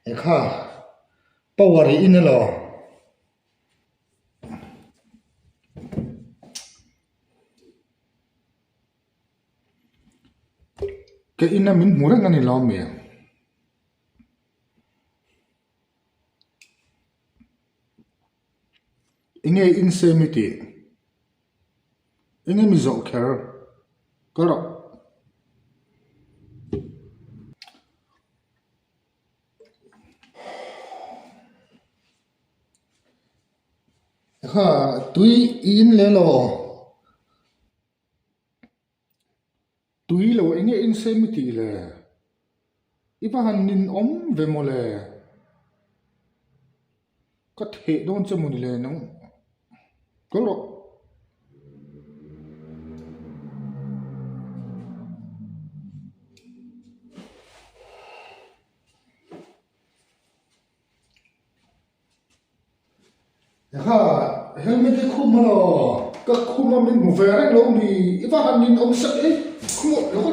Ekha power in lo ke ina min murang ani lo me inge insemiti inge mi zo kher karo ha tui in le lo tui lo inge insemiti le ipa han nin om ve mo le ka the don chamun le nang karo ha helmet ke khum lo ka khum min mu ve lo ni ipa han nin om sa e khum lo ko